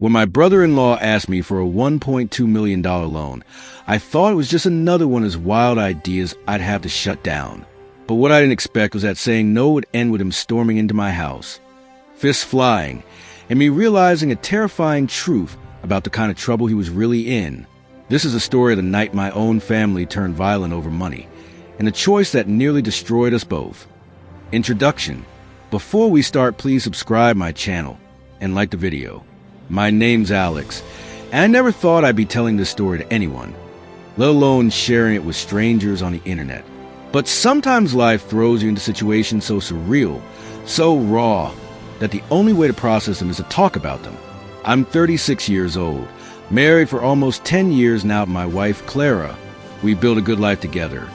When my brother-in-law asked me for a $1.2 million loan, I thought it was just another one of his wild ideas I'd have to shut down. But what I didn't expect was that saying no would end with him storming into my house, fists flying, and me realizing a terrifying truth about the kind of trouble he was really in. This is a story of the night my own family turned violent over money, and a choice that nearly destroyed us both. Introduction. Before we start, please subscribe my channel and like the video. My name's Alex, and I never thought I'd be telling this story to anyone, let alone sharing it with strangers on the internet. But sometimes life throws you into situations so surreal, so raw, that the only way to process them is to talk about them. I'm 36 years old, married for almost 10 years now to my wife, Clara. We built a good life together.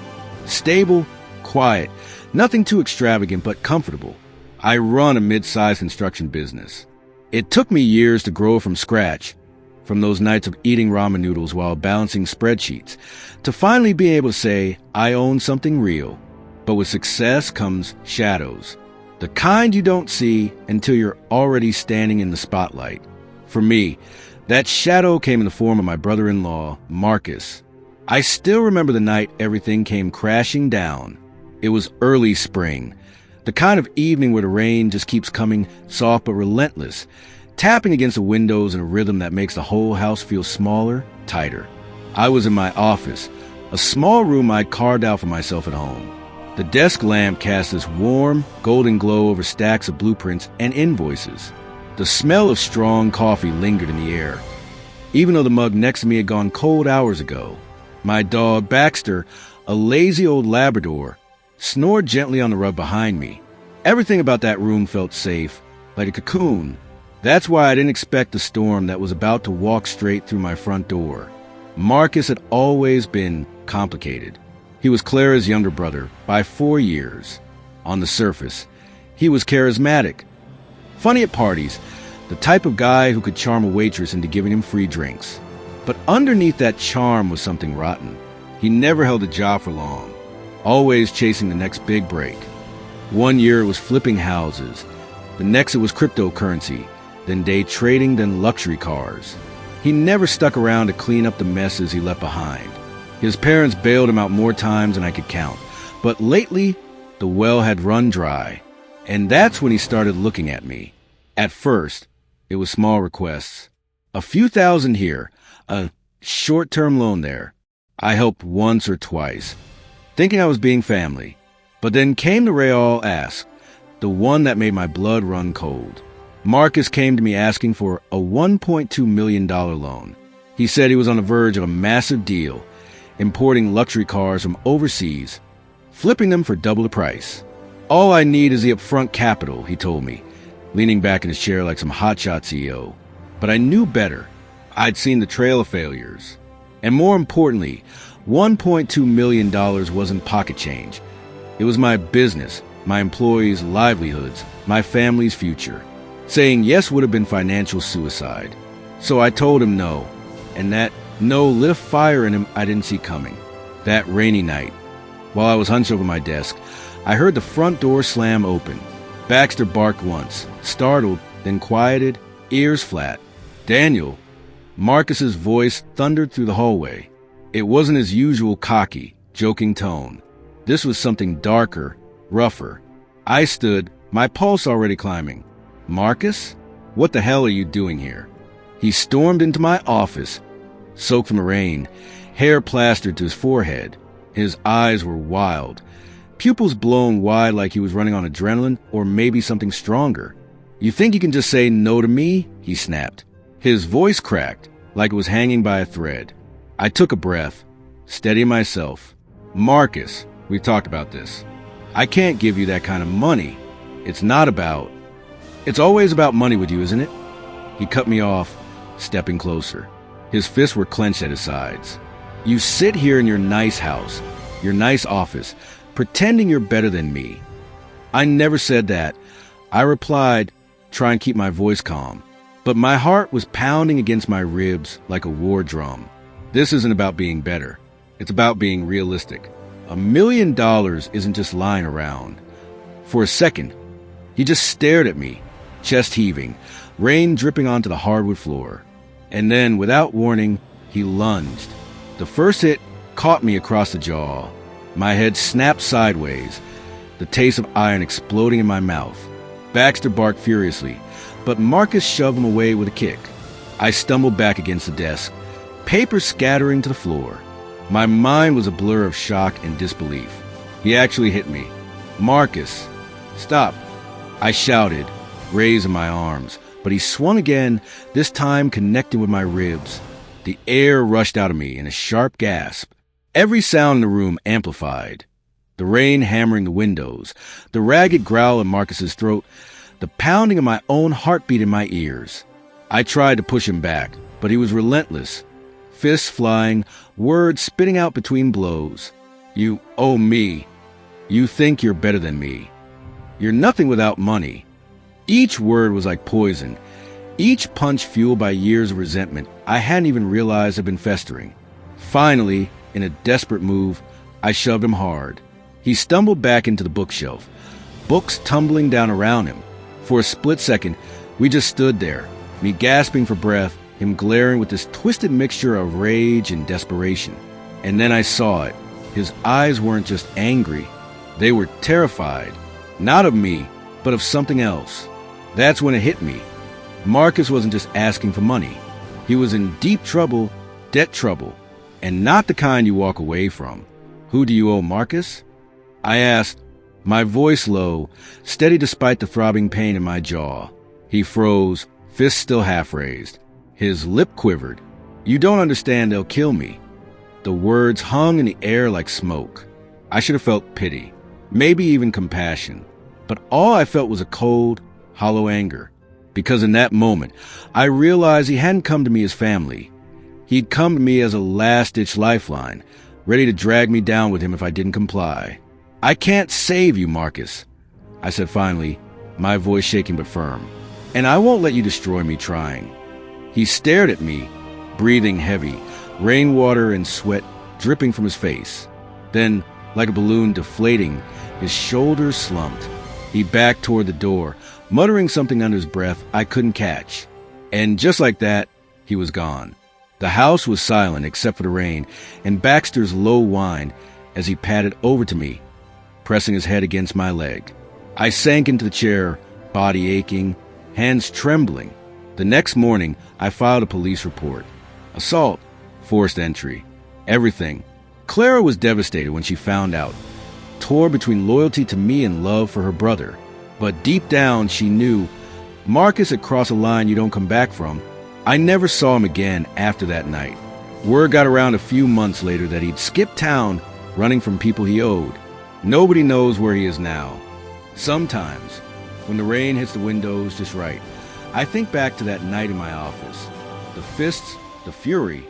Stable, quiet, nothing too extravagant but comfortable. I run a mid-sized construction business. It took me years to grow from scratch, from those nights of eating ramen noodles while balancing spreadsheets, to finally being able to say, I own something real. But with success comes shadows, the kind you don't see until you're already standing in the spotlight. For me, that shadow came in the form of my brother-in-law, Marcus. I still remember the night everything came crashing down. It was early spring, the kind of evening where the rain just keeps coming, soft but relentless, tapping against the windows in a rhythm that makes the whole house feel smaller, tighter. I was in my office, a small room I'd carved out for myself at home. The desk lamp cast this warm, golden glow over stacks of blueprints and invoices. The smell of strong coffee lingered in the air, even though the mug next to me had gone cold hours ago. My dog, Baxter, a lazy old Labrador, snored gently on the rug behind me. Everything about that room felt safe, like a cocoon. That's why I didn't expect the storm that was about to walk straight through my front door. Marcus had always been complicated. He was Clara's younger brother by 4 years. On the surface, he was charismatic, funny at parties, the type of guy who could charm a waitress into giving him free drinks. But underneath that charm was something rotten. He never held a job for long, always chasing the next big break. One year it was flipping houses. The next it was cryptocurrency, then day trading, then luxury cars. He never stuck around to clean up the messes he left behind. His parents bailed him out more times than I could count. But lately, the well had run dry. And that's when he started looking at me. At first, it was small requests. A few thousand here, a short-term loan there. I helped once or twice, thinking I was being family. But then came the real ask, the one that made my blood run cold. Marcus came to me asking for a $1.2 million loan. He said he was on the verge of a massive deal, importing luxury cars from overseas, flipping them for double the price. All I need is the upfront capital, he told me, leaning back in his chair like some hotshot CEO. But I knew better. I'd seen the trail of failures. And more importantly, $1.2 million wasn't pocket change. It was my business, my employees' livelihoods, my family's future. Saying yes would have been financial suicide. So I told him no, and that no lit a fire in him I didn't see coming. That rainy night, while I was hunched over my desk, I heard the front door slam open. Baxter barked once, startled, then quieted, ears flat. Daniel, Marcus's voice thundered through the hallway. It wasn't his usual cocky, joking tone. This was something darker, rougher. I stood, my pulse already climbing. Marcus? What the hell are you doing here? He stormed into my office, soaked from the rain, hair plastered to his forehead. His eyes were wild, pupils blown wide like he was running on adrenaline or maybe something stronger. You think you can just say no to me? He snapped. His voice cracked like it was hanging by a thread. I took a breath, steadying myself. Marcus, we've talked about this. I can't give you that kind of money. It's always about money with you, isn't it? He cut me off, stepping closer. His fists were clenched at his sides. You sit here in your nice house, your nice office, pretending you're better than me. I never said that. I replied, trying to keep my voice calm. But my heart was pounding against my ribs like a war drum. This isn't about being better. It's about being realistic. $1 million isn't just lying around. For a second, he just stared at me, chest heaving, rain dripping onto the hardwood floor. And then, without warning, he lunged. The first hit caught me across the jaw. My head snapped sideways, the taste of iron exploding in my mouth. Baxter barked furiously, but Marcus shoved him away with a kick. I stumbled back against the desk, paper scattering to the floor. My mind was a blur of shock and disbelief. He actually hit me. "Marcus, stop!" I shouted, raising my arms, but he swung again, this time connecting with my ribs. The air rushed out of me in a sharp gasp. Every sound in the room amplified. The rain hammering the windows, the ragged growl in Marcus's throat, the pounding of my own heartbeat in my ears. I tried to push him back, but he was relentless. Fists flying, words spitting out between blows. "You owe me. You think you're better than me. You're nothing without money." Each word was like poison, each punch fueled by years of resentment I hadn't even realized had been festering. Finally, in a desperate move, I shoved him hard. He stumbled back into the bookshelf, books tumbling down around him. For a split second, we just stood there, me gasping for breath, him glaring with this twisted mixture of rage and desperation. And then I saw it. His eyes weren't just angry. They were terrified. Not of me, but of something else. That's when it hit me. Marcus wasn't just asking for money. He was in deep trouble, debt trouble, and not the kind you walk away from. "Who do you owe, Marcus?" I asked, my voice low, steady despite the throbbing pain in my jaw. He froze, fist still half raised. His lip quivered. "You don't understand, they'll kill me." The words hung in the air like smoke. I should have felt pity, maybe even compassion. But all I felt was a cold, hollow anger. Because in that moment, I realized he hadn't come to me as family. He'd come to me as a last-ditch lifeline, ready to drag me down with him if I didn't comply. "I can't save you, Marcus," I said finally, my voice shaking but firm. "And I won't let you destroy me trying." He stared at me, breathing heavy, rainwater and sweat dripping from his face. Then, like a balloon deflating, his shoulders slumped. He backed toward the door, muttering something under his breath I couldn't catch. And just like that, he was gone. The house was silent except for the rain and Baxter's low whine as he padded over to me, pressing his head against my leg. I sank into the chair, body aching, hands trembling. The next morning, I filed a police report. Assault, forced entry, everything. Clara was devastated when she found out, torn between loyalty to me and love for her brother. But deep down, she knew Marcus had crossed a line you don't come back from. I never saw him again after that night. Word got around a few months later that he'd skipped town running from people he owed. Nobody knows where he is now. Sometimes, when the rain hits the windows just right, I think back to that night in my office. The fists, the fury,